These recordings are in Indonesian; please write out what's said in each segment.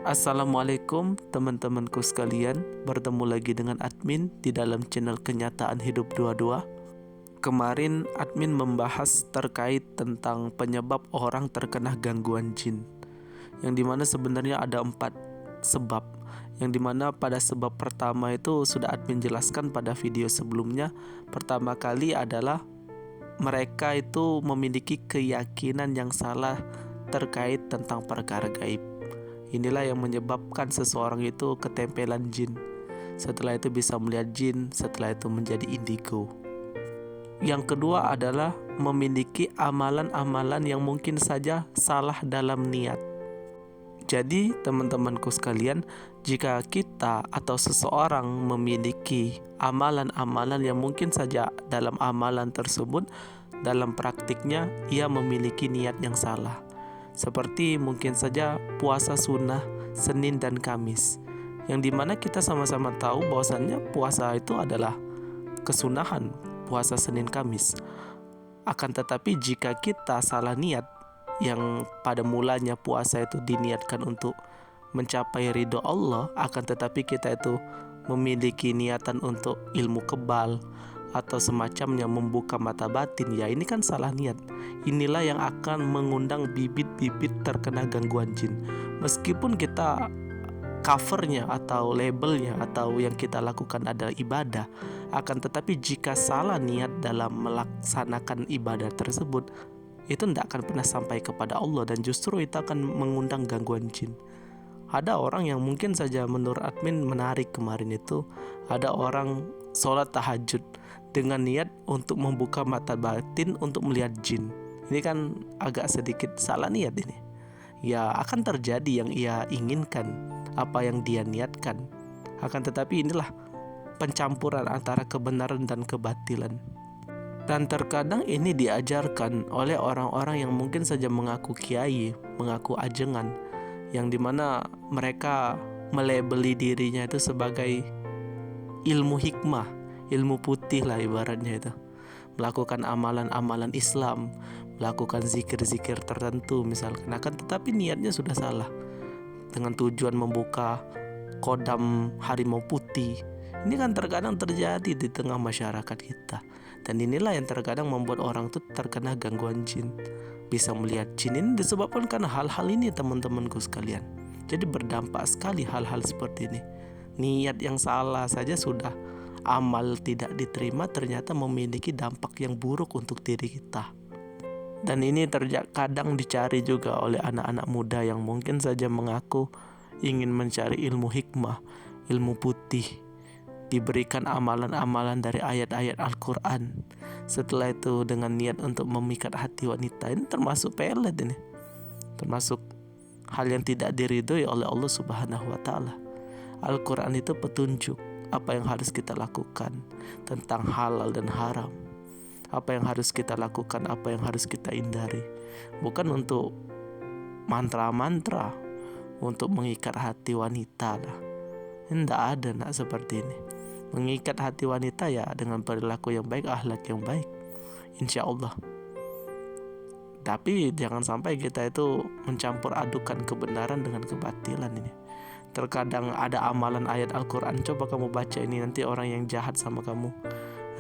Assalamualaikum teman-temanku sekalian. Bertemu lagi dengan admin di dalam channel Kenyataan Hidup 22. Kemarin admin membahas terkait tentang penyebab orang terkena gangguan jin, yang dimana sebenarnya ada 4 sebab. Yang dimana pada sebab pertama itu sudah admin jelaskan pada video sebelumnya. Pertama kali adalah mereka itu memiliki keyakinan yang salah terkait tentang perkara gaib. Inilah yang menyebabkan seseorang itu ketempelan jin. Setelah itu bisa melihat jin, setelah itu menjadi indigo. Yang kedua adalah memiliki amalan-amalan yang mungkin saja salah dalam niat. Jadi teman-temanku sekalian, jika kita atau seseorang memiliki amalan-amalan yang mungkin saja dalam amalan tersebut, dalam praktiknya ia memiliki niat yang salah. Seperti mungkin saja puasa sunnah Senin dan Kamis, yang dimana kita sama-sama tahu bahwasannya puasa itu adalah kesunahan, puasa Senin Kamis. Akan tetapi jika kita salah niat, yang pada mulanya puasa itu diniatkan untuk mencapai ridho Allah, akan tetapi kita itu memiliki niatan untuk ilmu kebal atau semacamnya, membuka mata batin, ya ini kan salah niat. Inilah yang akan mengundang bibit-bibit terkena gangguan jin. Meskipun kita covernya atau labelnya atau yang kita lakukan adalah ibadah, akan tetapi jika salah niat dalam melaksanakan ibadah tersebut, itu tidak akan pernah sampai kepada Allah dan justru itu akan mengundang gangguan jin. Ada orang yang mungkin saja menurut admin menarik kemarin itu, ada orang sholat tahajud dengan niat untuk membuka mata batin untuk melihat jin. Ini kan agak sedikit salah niat ini. Ya akan terjadi yang ia inginkan, apa yang dia niatkan. Akan tetapi inilah pencampuran antara kebenaran dan kebatilan. Dan terkadang ini diajarkan oleh orang-orang yang mungkin saja mengaku kiai, mengaku ajengan, yang dimana mereka melabeli dirinya itu sebagai ilmu hikmah, ilmu putih lah ibaratnya itu. Melakukan amalan-amalan Islam, melakukan zikir-zikir tertentu misalkan. Akan tetapi niatnya sudah salah, dengan tujuan membuka kodam harimau putih. Ini kan terkadang terjadi di tengah masyarakat kita. Dan inilah yang terkadang membuat orang itu terkena gangguan jin. Bisa melihat jin ini disebabkan karena hal-hal ini teman-temanku sekalian. Jadi berdampak sekali hal-hal seperti ini. Niat yang salah saja sudah amal tidak diterima, ternyata memiliki dampak yang buruk untuk diri kita. Dan ini terkadang dicari juga oleh anak-anak muda yang mungkin saja mengaku ingin mencari ilmu hikmah, ilmu putih, diberikan amalan-amalan dari ayat-ayat Al-Quran. Setelah itu dengan niat untuk memikat hati wanita, ini termasuk pelet ini, termasuk hal yang tidak diridhoi oleh Allah Subhanahu wa Ta'ala. Al-Quran itu petunjuk apa yang harus kita lakukan tentang halal dan haram, apa yang harus kita lakukan, apa yang harus kita hindari. Bukan untuk mantra-mantra untuk mengikat hati wanita lah. Tidak ada nak seperti ini. Mengikat hati wanita ya dengan perilaku yang baik, akhlak yang baik, insya Allah. Tapi jangan sampai kita itu mencampur adukan kebenaran dengan kebatilan ini. Terkadang ada amalan ayat Al-Quran, coba kamu baca ini, nanti orang yang jahat sama kamu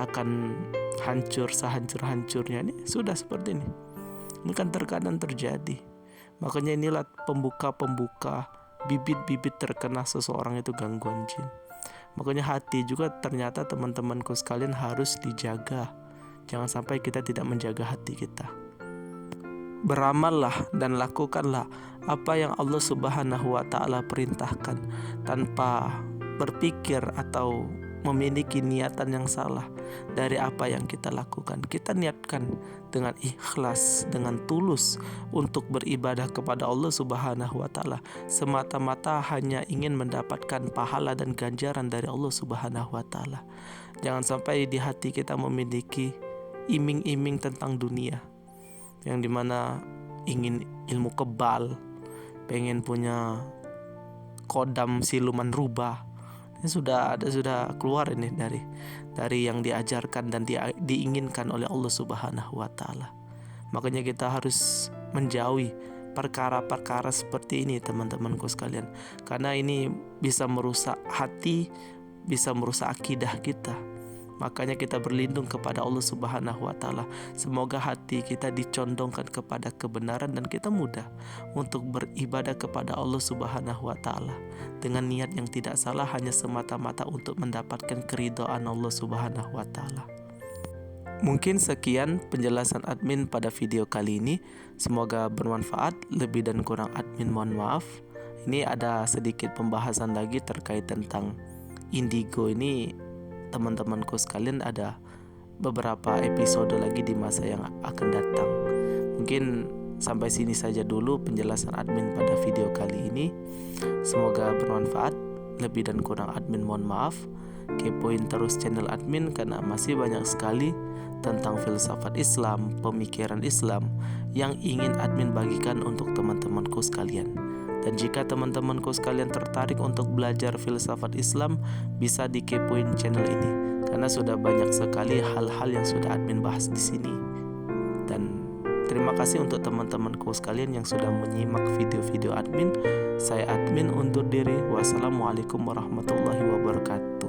akan hancur sehancur-hancurnya. Ini sudah seperti ini. Ini kan terkadang terjadi. Makanya inilah pembuka bibit-bibit terkena seseorang itu gangguan jin. Makanya hati juga ternyata teman-temanku sekalian harus dijaga. Jangan sampai kita tidak menjaga hati kita. Beramallah dan lakukanlah apa yang Allah Subhanahu wa Ta'ala perintahkan, tanpa berpikir atau memiliki niatan yang salah dari apa yang kita lakukan. Kita niatkan dengan ikhlas, dengan tulus untuk beribadah kepada Allah Subhanahu wa Ta'ala, semata-mata hanya ingin mendapatkan pahala dan ganjaran dari Allah Subhanahu wa Ta'ala. Jangan sampai di hati kita memiliki iming-iming tentang dunia, yang dimana ingin ilmu kebal, pengen punya kodam siluman rubah. Ini sudah keluar ini dari yang diajarkan dan diinginkan oleh Allah Subhanahu wa Ta'ala. Makanya kita harus menjauhi perkara-perkara seperti ini teman-temanku sekalian. Karena ini bisa merusak hati, bisa merusak akidah kita. Makanya kita berlindung kepada Allah Subhanahu wa Ta'ala. Semoga hati kita dicondongkan kepada kebenaran dan kita mudah untuk beribadah kepada Allah Subhanahu wa Ta'ala dengan niat yang tidak salah, hanya semata-mata untuk mendapatkan keridhaan Allah Subhanahu wa Ta'ala. Mungkin sekian penjelasan admin pada video kali ini. Semoga bermanfaat. Lebih dan kurang admin mohon maaf. Ini ada sedikit pembahasan lagi terkait tentang indigo ini. Teman-temanku sekalian, ada beberapa episode lagi di masa yang akan datang. Mungkin sampai sini saja dulu penjelasan admin pada video kali ini. Semoga bermanfaat. Lebih dan kurang admin mohon maaf. Kepoin terus channel admin karena masih banyak sekali tentang filsafat Islam, pemikiran Islam yang ingin admin bagikan untuk teman-temanku sekalian. Dan jika teman-temanku sekalian tertarik untuk belajar filsafat Islam, bisa dikepoin channel ini karena sudah banyak sekali hal-hal yang sudah admin bahas di sini. Dan terima kasih untuk teman-temanku sekalian yang sudah menyimak video-video admin. Saya admin undur diri. Wassalamualaikum warahmatullahi wabarakatuh.